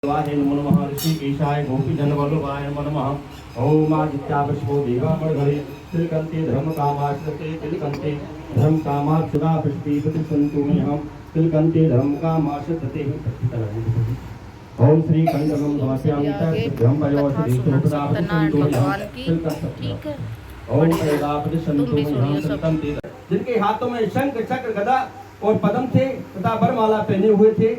वाहे नमो नमः ऋषिकेशाय गोपीजनवल्लभाय नमो नमः। ओम आदित्यावशो देवामणघरे तिलकन्ते धर्मकामाश्रिते तिलकन्ते धर्मकामाक्षुदा पुष्पीपति सन्तु मेऽहं तिलकन्ते धर्मकामाश्रिते। ओम श्री कंदकं समर्पयामि तत्सद्यं वयोषधि सुप्रदापति सन्तु मेऽहं तिलकन्ते। ओम प्रेदापति सन्तु मेऽहं तिलकन्ते। जिनके हाथों में शंख चक्र गदा और पद्म थे तथा वरमाला पहने हुए थे,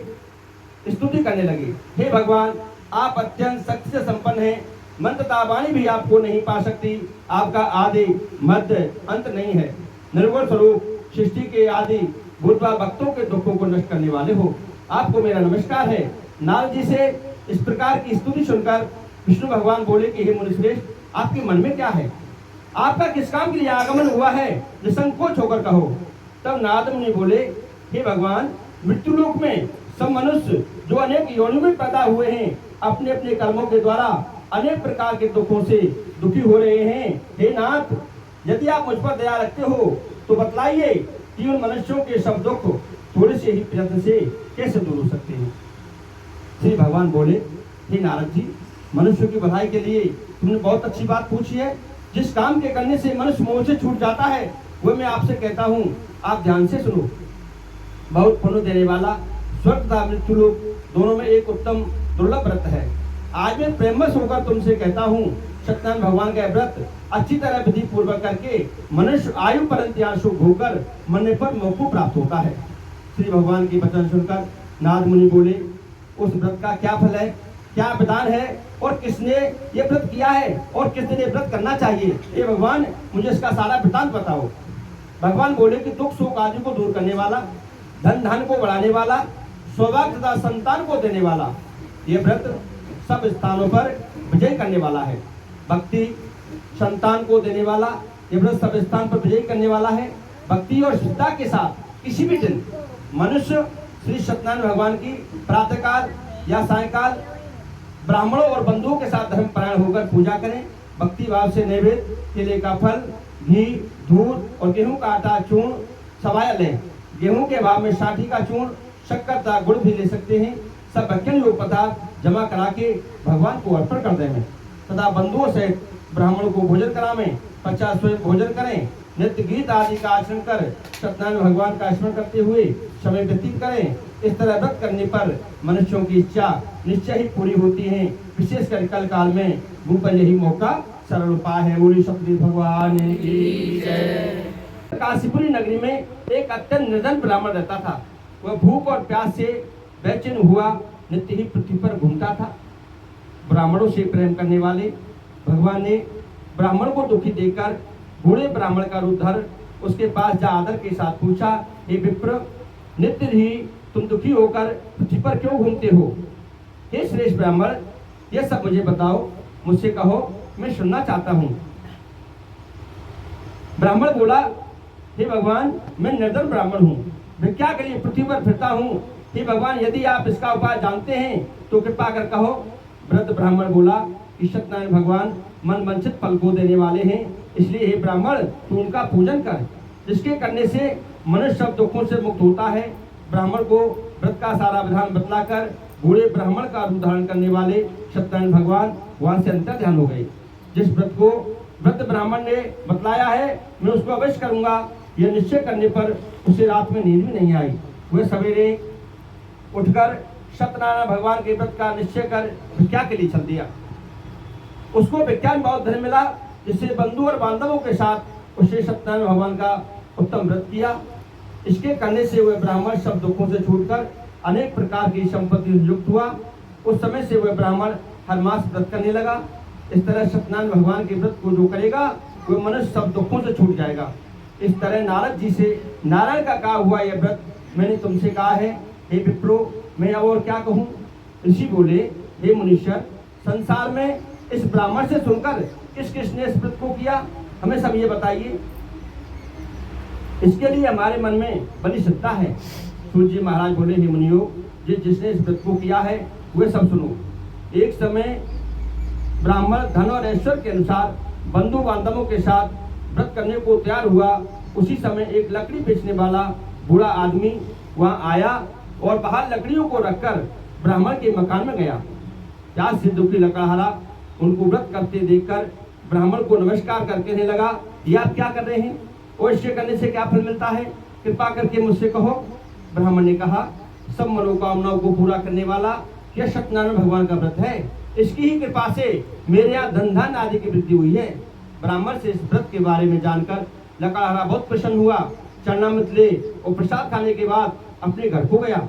स्तुति करने लगे। हे भगवान, आप अत्यंत शक्ति से संपन्न हैं, मंत्र तावाणी भी आपको नहीं पा सकती। आपका आदि मध्य अंत नहीं है। निर्गुण स्वरूप सृष्टि के आदि बुद्धवा भक्तों के दुखों को नष्ट करने वाले हो, आपको मेरा नमस्कार है। नारद जी से इस प्रकार की स्तुति सुनकर विष्णु भगवान बोले कि हे मुनिश्रेष्ठ, आपके मन में क्या है? आपका किस काम के लिए आगमन हुआ है? निसंकोच होकर कहो। तब नारद मुनि बोले, हे भगवान, मृत्युलोक में सब मनुष्य जो अनेक योनि में पैदा हुए हैं, अपने अपने कर्मों के द्वारा अनेक प्रकार के दुखों से दुखी हो रहे हैं। हे नाथ, यदि आप मुझ पर दया रखते हो तो बतलाइए कि उन मनुष्यों के सब दुख थोड़े से ही प्रयत्न से कैसे दूर हो सकते हैं। श्री भगवान बोले, हे नारद जी, मनुष्यों की भलाई के लिए तुमने बहुत अच्छी बात पूछी है। जिस काम के करने से मनुष्य मोह से छूट जाता है, वह मैं आपसे कहता हूँ, आप ध्यान से सुनो। बहुत पुण्य देने वाला स्वर्ग तथा मृत्यु लोक दोनों में एक उत्तम दुर्लभ व्रत है। आज मैं प्रेमवश होकर तुमसे कहता हूँ, सत्यनारायण भगवान का व्रत अच्छी तरह विधि पूर्वक करके मनुष्य आयु पर्यंत यहाँ सुख होकर मरने पर मोक्ष प्राप्त होता है। श्री भगवान की वचन सुनकर नारद मुनि बोले, उस व्रत का क्या फल है, क्या विधान है और किसने ये व्रत किया है और किस दिन ये व्रत करना चाहिए? ये भगवान, मुझे इसका सारा वृतांत बताओ। भगवान बोले कि दुख सुख आदि को दूर करने वाला, धन धान को बढ़ाने वाला, सौभाग्य तथा संतान को देने वाला, ये व्रत सब स्थानों पर विजय करने वाला है। भक्ति संतान को देने वाला, ये व्रत सब स्थान पर विजय करने वाला है। भक्ति और श्रद्धा के साथ किसी भी दिन मनुष्य श्री सत्यनारायण भगवान की प्रातःकाल या सायंकाल ब्राह्मणों और बंधुओं के साथ धर्म परायण होकर पूजा करें। भक्ति भाव से नैवेद्य, केले का फल, घी, दूध और गेहूं का आटा चूर्ण सवाया लें। गेहूं के भाव में साठी का चूर्ण, शक्कर तथा गुड़ भी ले सकते हैं। सब भक्ष्य योग पदार्थ जमा करा के भगवान को अर्पण कर दें तथा बंधुओं से ब्राह्मणों को भोजन करावें। 50 स्वयं भोजन करें। नित्य गीत आदि का आचरण कर सत्यनारायण भगवान का स्मरण करते हुए समय व्यतीत करें। इस तरह व्रत करने पर मनुष्यों की इच्छा निश्चय ही पूरी होती है। विशेषकर कल काल में मुँह पर यही मौका सरल उपाय है। बोली सतगुरु भगवान की जय। काशीपुरी नगरी में एक अत्यंत निर्धन ब्राह्मण रहता था। वह भूख और प्यास से बेचैन हुआ नित्य ही पृथ्वी पर घूमता था। ब्राह्मणों से प्रेम करने वाले भगवान ने ब्राह्मण को दुखी देखकर बूढ़े ब्राह्मण का रूप धर उसके पास जा आदर के साथ पूछा, हे विप्र, नित्य ही तुम दुखी होकर पृथ्वी पर क्यों घूमते हो? हे श्रेष्ठ ब्राह्मण, यह सब मुझे बताओ, मुझसे कहो, मैं सुनना चाहता हूँ। ब्राह्मण बोला, हे भगवान, मैं निर्धन ब्राह्मण हूँ, भिक्षा के लिए पृथ्वी पर फिरता हूँ। हे भगवान, यदि आप इसका उपाय जानते हैं तो कृपा कर कहो। वृद्ध ब्राह्मण बोला कि सत्यनारायण भगवान मन वांछित फल को देने वाले हैं, इसलिए हे ब्राह्मण, तू उनका पूजन कर, जिसके करने से मनुष्य सब दुखों से मुक्त होता है। ब्राह्मण को व्रत का सारा विधान बतलाकर बूढ़े ब्राह्मण का रूप धारण करने वाले सत्यनारायण भगवान वहां से अंतर ध्यान हो गए। जिस व्रत को वृद्ध ब्राह्मण ने बतलाया है, मैं उसको अवश्य करूंगा, यह निश्चय करने पर उसे रात में नींद भी नहीं आई। वह सवेरे उठकर सत्यनारायण भगवान के व्रत का निश्चय कर भिक्षा के लिए चल दिया। उसको भिक्षा में बहुत धन मिला, जिससे बंधु और बांधवों के साथ उसने सत्यनारायण भगवान का उत्तम व्रत किया। इसके करने से वह ब्राह्मण सब दुखों से छूटकर अनेक प्रकार की संपत्ति से युक्त हुआ। उस समय से वह ब्राह्मण हर मास व्रत करने लगा। इस तरह सत्यनारायण भगवान के व्रत को जो करेगा वह मनुष्य सब दुखों से छूट जाएगा। इस तरह नारद जी से नारायण का कहा हुआ यह व्रत मैंने तुमसे कहा है। हे विप्रो, मैं अब और क्या कहूँ? ऋषि बोले, हे मुनीश्वर, संसार में इस ब्राह्मण से सुनकर किस किसने इस व्रत को किया, हमें सब ये बताइए। इसके लिए हमारे मन में बड़ी श्रद्धा है। सूर्य जी महाराज बोले, हे मुनियो, जिसने इस व्रत को किया है वे सब सुनो। एक समय ब्राह्मण धन और ऐश्वर्य के अनुसार बंधु बांधवों के साथ व्रत करने को तैयार हुआ। उसी समय एक लकड़ी बेचने वाला बूढ़ा आदमी वहां आया और बाहर लकड़ियों को रखकर ब्राह्मण के मकान में गया। क्या सिद्धू की लकड़हारा उनको व्रत करते देखकर ब्राह्मण को नमस्कार करके कहने लगा, ये आप क्या कर रहे हैं और इससे करने से क्या फल मिलता है, कृपा करके मुझसे कहो। ब्राह्मण ने कहा, सब मनोकामनाओं को पूरा करने वाला यह सत्यनारायण भगवान का व्रत है, इसकी ही कृपा से मेरे यहाँ धन धान आदि की वृद्धि हुई है। ब्राह्मण से इस व्रत के बारे में जानकर लकड़हारा बहुत प्रसन्न हुआ, चरणामृत ले और प्रसाद खाने के बाद अपने घर को गया।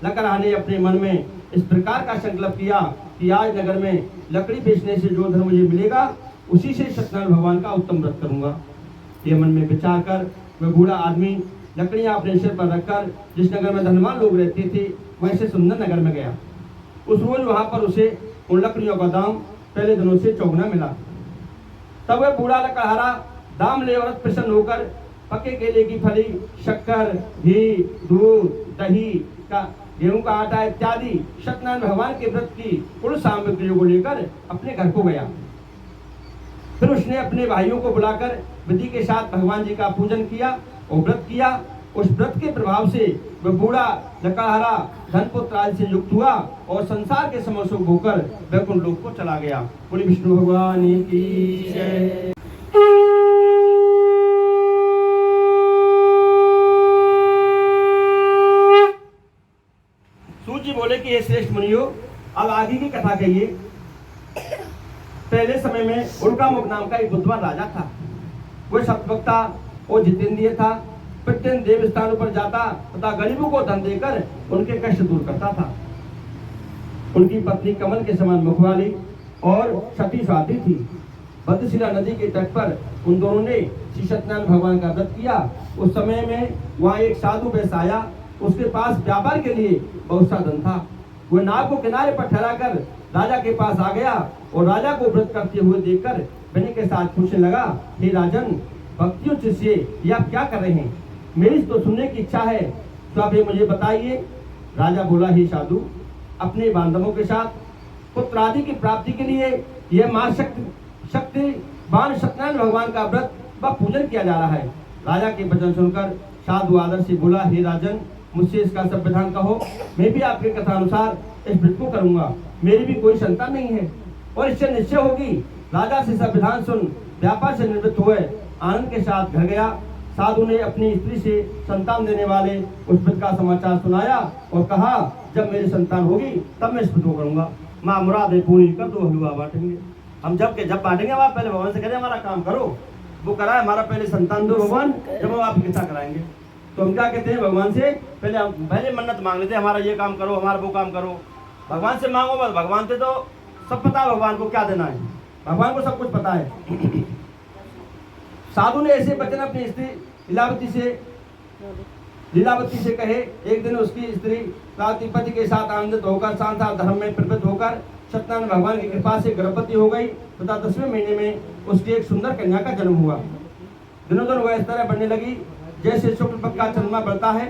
लकड़हारा ने अपने मन में इस प्रकार का संकल्प किया कि आज नगर में लकड़ी बेचने से जो धन मुझे मिलेगा उसी से सत्यनारायण भगवान का उत्तम व्रत करूंगा। ये मन में विचार कर वह बूढ़ा आदमी लकड़ियां अपने सिर पर रखकर जिस नगर में धनवान लोग रहते थे वैसे सुंदर नगर में गया। उस रोज वहां पर उसे उन लकड़ियों का दाम पहले दिनों से चौगुना मिला। तब वह बूढ़ा लकड़हारा दाम ले और प्रसन्न होकर पके केले की फली, शक्कर, घी, दूध, दही का, गेहूं का आटा इत्यादि सत्यनारायण भगवान के व्रत की कुल सामग्रियों को लेकर अपने घर को गया। फिर उसने अपने भाइयों को बुलाकर विधि के साथ भगवान जी का पूजन किया और व्रत किया। उस व्रत के प्रभाव से वह बूढ़ा लकड़हारा धन पुत्र आदि से युक्त हुआ और संसार के समस्त होकर वैकुंठ लोक को चला गया। बोले विष्णु भगवान की जय। सूजी बोले कि हे श्रेष्ठ मुनियों, अब आगे की कथा कहिए। पहले समय में उल्कामुख नाम का एक बुद्धिमान राजा था। वह सत्वक्ता और जितेंद्रिय था। प्रत्येक देव स्थानों पर जाता तथा गरीबों को धन देकर उनके कष्ट दूर करता था। उनकी पत्नी कमल के समान मुख वाली और सती साध्वी थी। भद्रशिला नदी के तट पर उन दोनों ने श्री सत्यनारायण भगवान का व्रत किया। उस समय में वहाँ एक साधु वैश्य आया। उसके पास व्यापार के लिए बहुत सा धन था। वह नाव को किनारे पर ठहराकर राजा के पास आ गया और राजा को व्रत करते हुए देखकर विनय के साथ पूछने लगा, हे राजन, भक्तियों शिष्य ये आप क्या कर रहे हैं? मेरी तो सुनने की इच्छा है, तो आप ये मुझे बताइए। राजा बोला, हे साधु, अपने बांधवों के साथ पुत्र आदि की प्राप्ति के लिए यह शक्तिवान सत्यनारायण भगवान का व्रत व पूजन किया जा रहा है। राजा के वचन सुनकर साधु आदर से बोला, हे राजन, मुझसे इसका सब विधान कहो, मैं भी आपके कथा अनुसार इस व्रत को करूंगा। मेरी भी कोई संतान नहीं है और इससे निश्चय होगी। राजा से सब विधान सुन व्यापार से निवृत्त हुए आनंद के साथ घर गया। साधु ने अपनी स्त्री से संतान देने वाले उस व्रत का समाचार सुनाया और कहा, जब मेरी संतान होगी तब मैं इस व्रत को करूंगा। माँ मुरादें पूरी कर दो, हलवा बांटेंगे। हम जब बांटेंगे आप पहले भगवान से करें हमारा काम करो, वो करा हमारा पहले संतान दो भगवान, जब हम आपकी किस्सा कराएंगे। तो हम क्या कहते हैं भगवान से पहले मन्नत मांग लेते, हमारा ये काम करो, हमारा वो काम करो। भगवान से मांगो बस, भगवान से तो सब पता है भगवान को क्या देना है, भगवान को सब कुछ पता है। साधु ने ऐसे वचन अपनी स्त्री लीलावती से कहे। एक दिन उसकी स्त्री पति के साथ आनंदित होकर शांता धर्म में प्रवृत्त होकर सत्यनारायण भगवान की कृपा से गर्भवती हो गई तथा 10वें महीने में उसकी एक सुंदर कन्या का जन्म हुआ। दिनों दिन वह इस तरह बढ़ने लगी जैसे शुक्ल पक्ष का चंद्रमा बढ़ता है।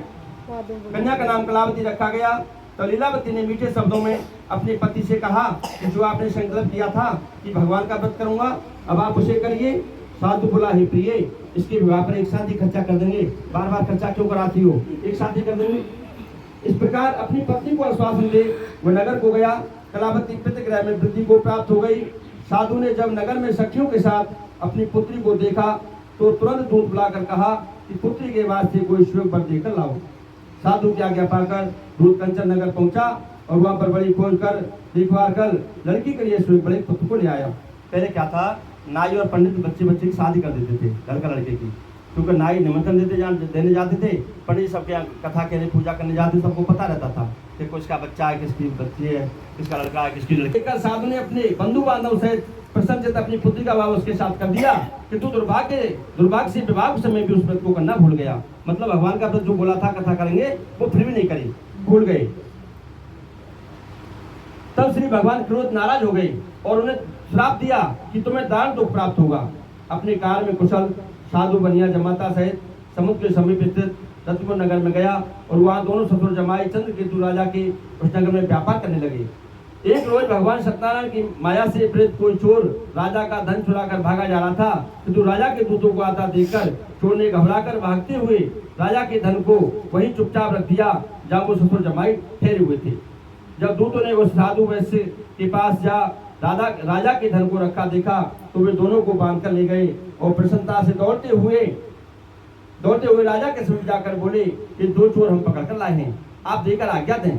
कन्या का नाम कलावती रखा गया। तो लीलावती ने मीठे शब्दों में अपने पति से कहा कि जो आपने संकल्प किया था कि भगवान का व्रत करूंगा, अब आप उसे करिए। साधु बोला, हे प्रिय, इसके विवाह पर एक साथ ही खर्चा कर देंगे, बार बार खर्चा क्यों कराती हो, एक साथ ही कर देंगे। इस प्रकार अपनी पत्नी को आश्वासन दे वह नगर को गया। कलावती पितृगृह में वृद्धि को प्राप्त हो गई। साधु ने जब नगर में सखियों के साथ अपनी पुत्री को देखा तो तुरंत दूध बुलाकर कहा कि पुत्री के वास्ते कोई श्लोक पर देकर लाओ। साधु की आज्ञा पाकर दूध कंचन नगर पहुंचा और वहां पर बड़ी खोज कर देखभाल कर लड़की के लिए श्लोक बड़े पुत्र को ले आया। पहले क्या था, नाई और पंडित बच्चे की शादी कर देते थे, लड़का लड़के की, क्योंकि नाई निमंत्रण देने जाते थे, पंडित सबके यहाँ कथा कहने पूजा करने जाते, सबको पता रहता था कि किसका बच्चा है, किसकी बच्ची है, किसका लड़का है, किसकी लड़की। साधु ने अपने बंधु बांधव सहित प्रसन्न अपनी पुत्री का विवाह उसके साथ कर दिया कि तू दुर्भाग्य से विवाह समय भी उस व्रत को करना भूल गया। मतलब भगवान का व्रत जो बोला था कथा करेंगे वो फिर भी नहीं करी, भूल गए। तब श्री भगवान क्रोध नाराज हो गए और उन्हें श्राप दिया कि तुम्हें दान दुख प्राप्त होगा। अपने कार्य में कुशल साधु बनिया जमाता सहित समुद्र के समीप स्थित रत्नपुर नगर में गया और वहाँ दोनों ससुर जमाई चंद्रकेतु राजा के उस नगर में व्यापार करने लगे। एक रोज भगवान सत्यनारायण की माया से प्रेरित कोई चोर राजा का धन चुराकर भागा जा रहा था, किंतु राजा के दूतों को आता देखकर चोर ने घबराकर भागते हुए राजा के धन को वहीं चुपचाप रख दिया जहाँ वो ससुर जमाई ठहरे हुए थे। जब दूतों ने उस साधु वैश्य के पास जा राजा के धन को रखा देखा तो वे दोनों को बांध कर ले गए और प्रसन्नता से दौड़ते हुए राजा के समीप जाकर बोले कि 2 चोर हम पकड़ कर लाए हैं, आप देकर आज्ञा दें।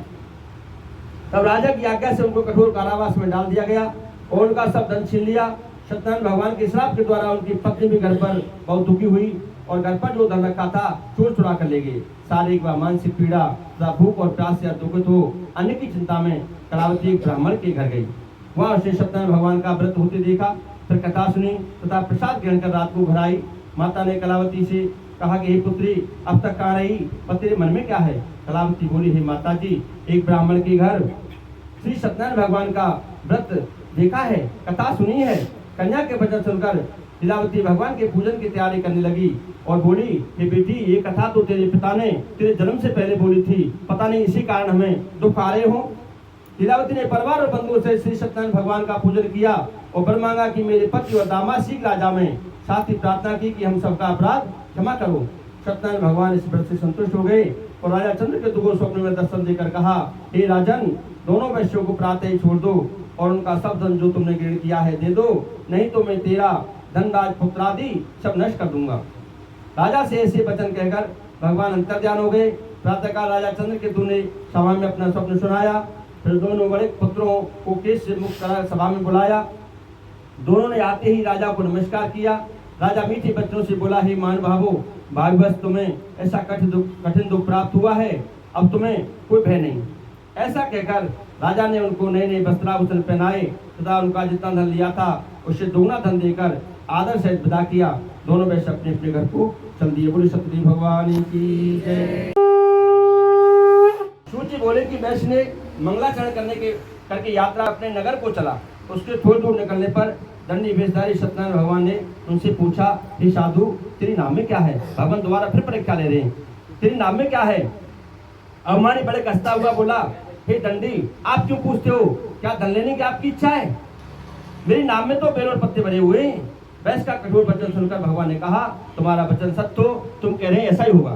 तब राजा की आज्ञा से उनको कठोर कारावास में डाल दिया गया और उनका सब धन छीन लिया। सत्यनारायण भगवान के श्राप के द्वारा उनकी पत्नी भी घर पर बहुत दुखी हुई और घर पर जो धन रखा था चोर चुरा कर ले गए। शारीरिक व मानसिक पीड़ा तथा भूख और प्यास से दुखित हो अन्य की चिंता में कलावती एक ब्राह्मण के घर गई। वहां उसे सत्यनारायण भगवान का व्रत होते देखा, फिर कथा सुनी तथा प्रसाद ग्रहण कर रात को घर आई। माता ने कलावती से कहा कि हे पुत्री, अब तक कहाँ रही, पर तेरे मन में क्या है? कलावती बोली, हे माता जी, एक ब्राह्मण के घर श्री सत्यनारायण भगवान का व्रत देखा है, कथा सुनी है। कन्या के वचन सुनकर लीलावती भगवान के पूजन की तैयारी करने लगी और बोली, हे बेटी, ये कथा तो तेरे पिता ने तेरे जन्म से पहले बोली थी, पता नहीं इसी कारण हमें दुख आ रहे हो। लीलावती ने परिवार और बंधुओं से श्री सत्यनारायण भगवान का पूजन किया और वर मांगा कि मेरे पति और दामाद शीघ्र राजा में, साथ ही प्रार्थना की कि हम सबका अपराध क्षमा करो। सत्यनारायण भगवान इस व्रत से संतुष्ट हो गए और राजा चंद्रकेतु को स्वप्न में दर्शन देकर कहा, हे राजन, दोनों वैश्यों को प्रातः ही छोड़ दो और उनका सब धन जो तुमने ग्रहण किया है दे दो, नहीं तो मैं तेरा धन राजपुत्र आदि सब नष्ट कर दूंगा। राजा से ऐसे वचन कहकर भगवान अंतर्ध्यान हो गए। प्रातःकाल राजा चंद्रकेतु ने सभा में अपना स्वप्न सुनाया, फिर दोनों बड़े पुत्रों को केश से मुक्त कर सभा में बुलाया। दोनों ने आते ही राजा को नमस्कार किया। राजा मीठे बच्चों से बोला, हे महानुभावो, भाग्यवश तुम्हें ऐसा कठिन दुख प्राप्त हुआ है, अब तुम्हें कोई भय नहीं। ऐसा कहकर राजा ने उनको नए नए वस्त्राभूषण पहनाए तथा उनका जितना धन लिया था उससे दोगुना धन देकर आदर से विदा किया। दोनों वैश्य अपने अपने घर को चल दिए। बोले सतनारायण भगवान की जय। सूची बोले कि वैश्य ने मंगलाचरण करके यात्रा अपने नगर को चला। उसके थोड़ी दूर निकलने पर दंडी वेशधारी सत्यनारायण भगवान ने उनसे पूछा, हे साधु, तेरे नाम में क्या है? भगवान दोबारा फिर परीक्षा ले रहे हैं, तेरे नाम में क्या है? अवमानी बड़े कसता हुआ बोला, हे दंडी, आप क्यों पूछते हो? क्या धन लेने की आपकी इच्छा है? मेरे नाम में तो बेल और पत्ते भरे हुए हैं। वैश्य का कठोर वचन सुनकर भगवान ने कहा, तुम्हारा वचन सत्य हो, तुम कह रहे हैं ऐसा ही होगा।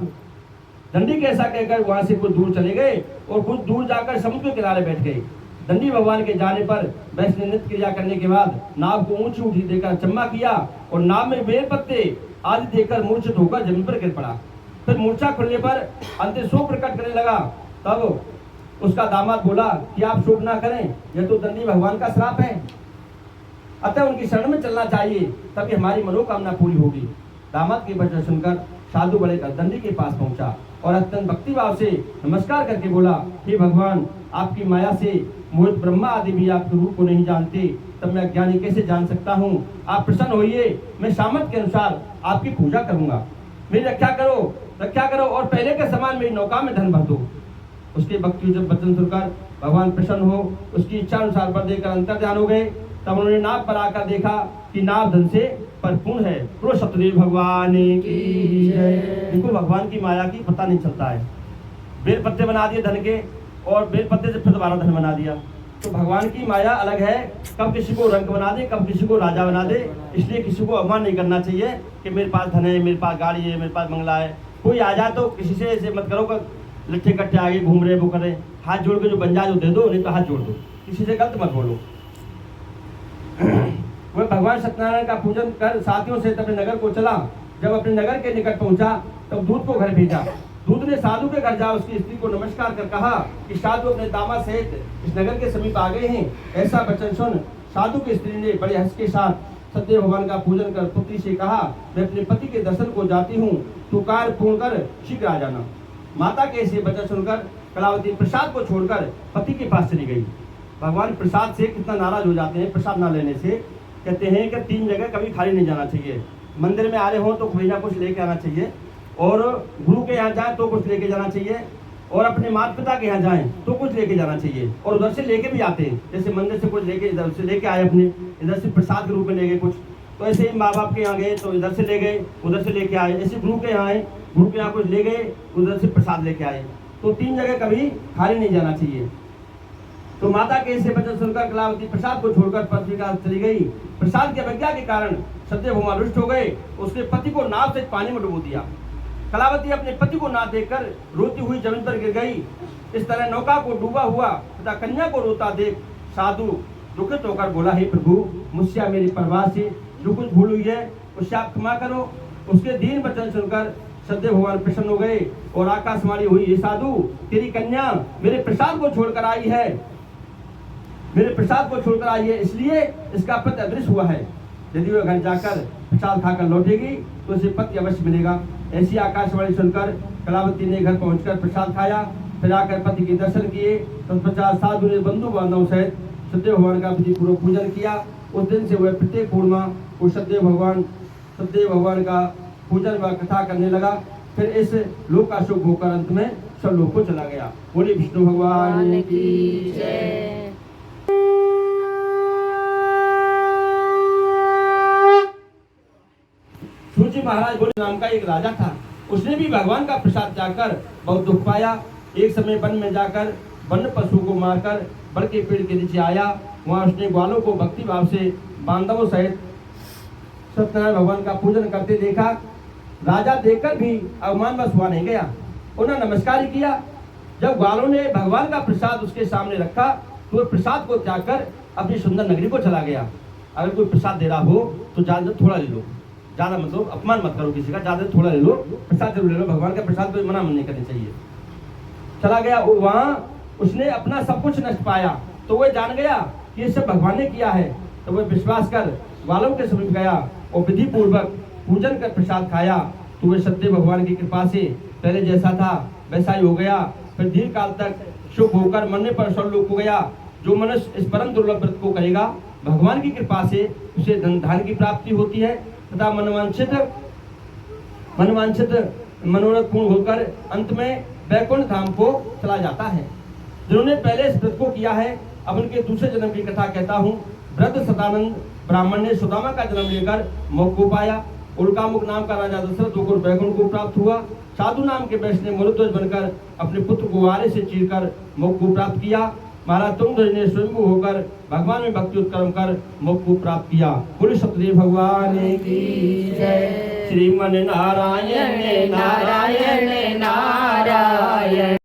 दंडी के ऐसा कहकर वहां से कुछ दूर चले गए और कुछ दूर जाकर समुद्र के किनारे बैठ गए। दंडी भगवान के जाने पर वैश्य ने नृत्य क्रिया करने के बाद नाव को ऊंची ऊंची देकर चम्मा किया और नाव में बेल पत्ते आदि देकर मूर्छित होकर जमीन पर गिर पड़ा। फिर मूर्छा खुलने पर अंत शोक प्रकट करने लगा। तब उसका दामाद बोला कि आप शोक ना करें, यह तो दंडी भगवान का श्राप है, अतः उनकी शरण में चलना चाहिए, तभी हमारी मनोकामना पूरी होगी। दामाद के वचन सुनकर साधु बड़े दंडी के पास पहुंचा और अत्यंत भक्तिभाव से नमस्कार करके बोला, हे भगवान, आपकी माया से मोहित ब्रह्मा आदि भी आपके रूप को नहीं जानते, तब मैं अज्ञानी कैसे जान सकता हूँ? आप प्रसन्न होइए, मैं सामर्थ्य के अनुसार आपकी पूजा करूंगा। मेरी रक्षा करो और पहले के समान मेरी नौका में धन भर दो। उसके भक्ति जब वचन सुनकर भगवान प्रसन्न हो उसकी इच्छा अनुसार वर देकर अंतर्ध्यान हो गए। तब उन्होंने नाव पर आकर देखा कि नाव धन से परिपूर्ण है। तो सतदेव भगवान की जय। देखो, भगवान की माया की पता नहीं चलता है। बेल पत्ते बना दिए धन के और बेल पत्ते से फिर दोबारा धन बना दिया। तो भगवान की माया अलग है, कब किसी को रंग बना दे, कब किसी को राजा बना दे। इसलिए किसी को अवमान नहीं करना चाहिए कि मेरे पास धन है, मेरे पास गाड़ी है, मेरे पास बंगला है। कोई आ जाए तो किसी से ऐसे मत करो कि लट्ठे कट्टे आगे घूम रहे वो करे। हाथ जोड़ के जो बन जाए वो दे दो, नहीं तो हाथ जोड़ दो, किसी से गलत मत बोलो। वह भगवान सत्यनारायण का पूजन कर साथियों से अपने नगर को चला। जब अपने नगर के निकट पहुंचा तब दूत को घर भेजा। दूत ने साधु के घर जा उसकी स्त्री को नमस्कार कर कहा कि साधु अपने दामाद सहित इस नगर के समीप आ गए हैं। ऐसा वचन सुन साधु की स्त्री ने बड़े हर्ष के साथ सत्य भगवान का पूजन कर पुत्री से कहा, मैं अपने पति के दर्शन को जाती हूँ, तू कार्य पूर्ण कर शीघ्र आ जाना। माता के ऐसे वचन सुनकर कलावती प्रसाद को छोड़कर पति के पास चली गई। भगवान प्रसाद से कितना नाराज हो जाते हैं। प्रसाद ना लेने से कहते हैं कि 3 जगह कभी खाली नहीं जाना चाहिए। मंदिर में आ रहे हो तो कोई ना कुछ लेके आना चाहिए, और गुरु के यहाँ जाएं तो कुछ लेके जाना चाहिए, और अपने माता पिता के यहाँ जाएं तो कुछ लेके जाना चाहिए। और उधर से लेके भी आते हैं, जैसे मंदिर से कुछ लेके इधर से लेके आए, अपने इधर से प्रसाद के रूप में ले गए कुछ, तो ऐसे ही माँ बाप के यहाँ गए तो इधर से ले गए, उधर से लेके आए। ऐसे गुरु के यहाँ आए, गुरु के यहाँ कुछ ले गए, उधर से प्रसाद लेके आए। तो 3 जगह कभी खाली नहीं जाना चाहिए। तो माता के ऐसे वचन सुनकर कलावती प्रसाद को छोड़कर पृथ्वी का चली गई। प्रसाद की अवज्ञा के कारण सत्य भगवान रुष्ट हो गए। उसके पति को नाव से पानी में डुबो दिया। कलावती अपने पति को ना देखकर रोती हुई जमीन पर गिर गई इस तरह नौका को डूबा हुआ तथा कन्या को रोता देख साधु दुखित होकर बोला, हे प्रभु, मुझसे मेरी परवाह से जो कुछ भूल हुई है उससे आप क्षमा करो। उसके दीन वचन सुनकर सदैव भगवान प्रसन्न हो गए और आकाशवाणी हुई, हे साधु, तेरी कन्या मेरे प्रसाद को छोड़कर आई है, मेरे प्रसाद को छोड़कर आई है, इसलिए इसका पति अदृश्य हुआ है। यदि वह घर जाकर प्रसाद खाकर लौटेगी तो उसे पति अवश्य मिलेगा। ऐसी आकाशवाणी सुनकर कलावती ने घर पहुंचकर प्रसाद खाया, फिर आकर पति के दर्शन किए। तत्पश्चात साधु ने बंधु बांधव सहित सदैव भगवान का विधि पूर्वक पूजन किया। उस दिन से वह प्रत्येक पूर्णिमा को सदैव भगवान का पूजन व कथा करने लगा। फिर इस लोक का सुख होकर अंत में सब लोग को चला गया। बोले विष्णु भगवान की जय। सूर्य महाराज बोले नाम का एक राजा था। उसने भी भगवान का प्रसाद जाकर बहुत दुख पाया। एक समय वन में जाकर वन्य पशु को मारकर बड़ के पेड़ के नीचे आया। वहां उसने ग्वालों को भक्ति भाव से बांधवों सहित सत्यनारायण भगवान का पूजन करते देखा। राजा देखकर भी अवमानवश हुआ नहीं गया, उन्होंने नमस्कार ही किया। जब ग्वालों ने भगवान का प्रसाद उसके सामने रखा तो वह प्रसाद को त्याग कर अपनी सुंदर नगरी को चला गया। अगर कोई प्रसाद दे रहा हो तो ज्यादा थोड़ा ले लो, ज्यादा मतलब अपमान मत करो किसी का, ज्यादा थोड़ा ले लो, प्रसाद जरूर ले लो। भगवान का प्रसाद कोई मना नहीं करना चाहिए। चला गया वहां, उसने अपना सब कुछ नष्ट पाया तो वह जान गया कि ये सब भगवान ने किया है। तो वह विश्वास कर ग्वालों के समीप गया और विधि पूर्वक पूजन कर प्रसाद खाया। तो वह सत्य भगवान की कृपा से पहले जैसा था वैसा ही हो गया। फिर दीर्घ काल तक शुभ होकर मरने पर स्वर्गलोक हो गया। जो मनुष्य इस परम दुर्लभ व्रत को करेगा भगवान की कृपा से उसे धन की प्राप्ति होती है तथा मनवांछित मनोरथ पूर्ण होकर अंत में वैकुंठ धाम को चला जाता है। जिन्होंने पहले इस व्रत को किया है अब उनके दूसरे जन्म की कथा कहता हूँ। वृद्ध सदानंद ब्राह्मण ने सुदामा का जन्म लेकर मोक्ष को पाया। उल्कामुख नाम का राजा दशरथ को वैकुंठ को प्राप्त हुआ। साधु नाम के वैश्य ने मरुध्वज बनकर अपने पुत्र को वारे से चीरकर मोक्ष को प्राप्त किया। महाराज तुंगध्वज ने स्वयंभू होकर भगवान में भक्ति उत्कर्म कर मोक्ष को प्राप्त किया। बोले सतदेव भगवान की जय। श्रीमन नारायण नारायण नारायण।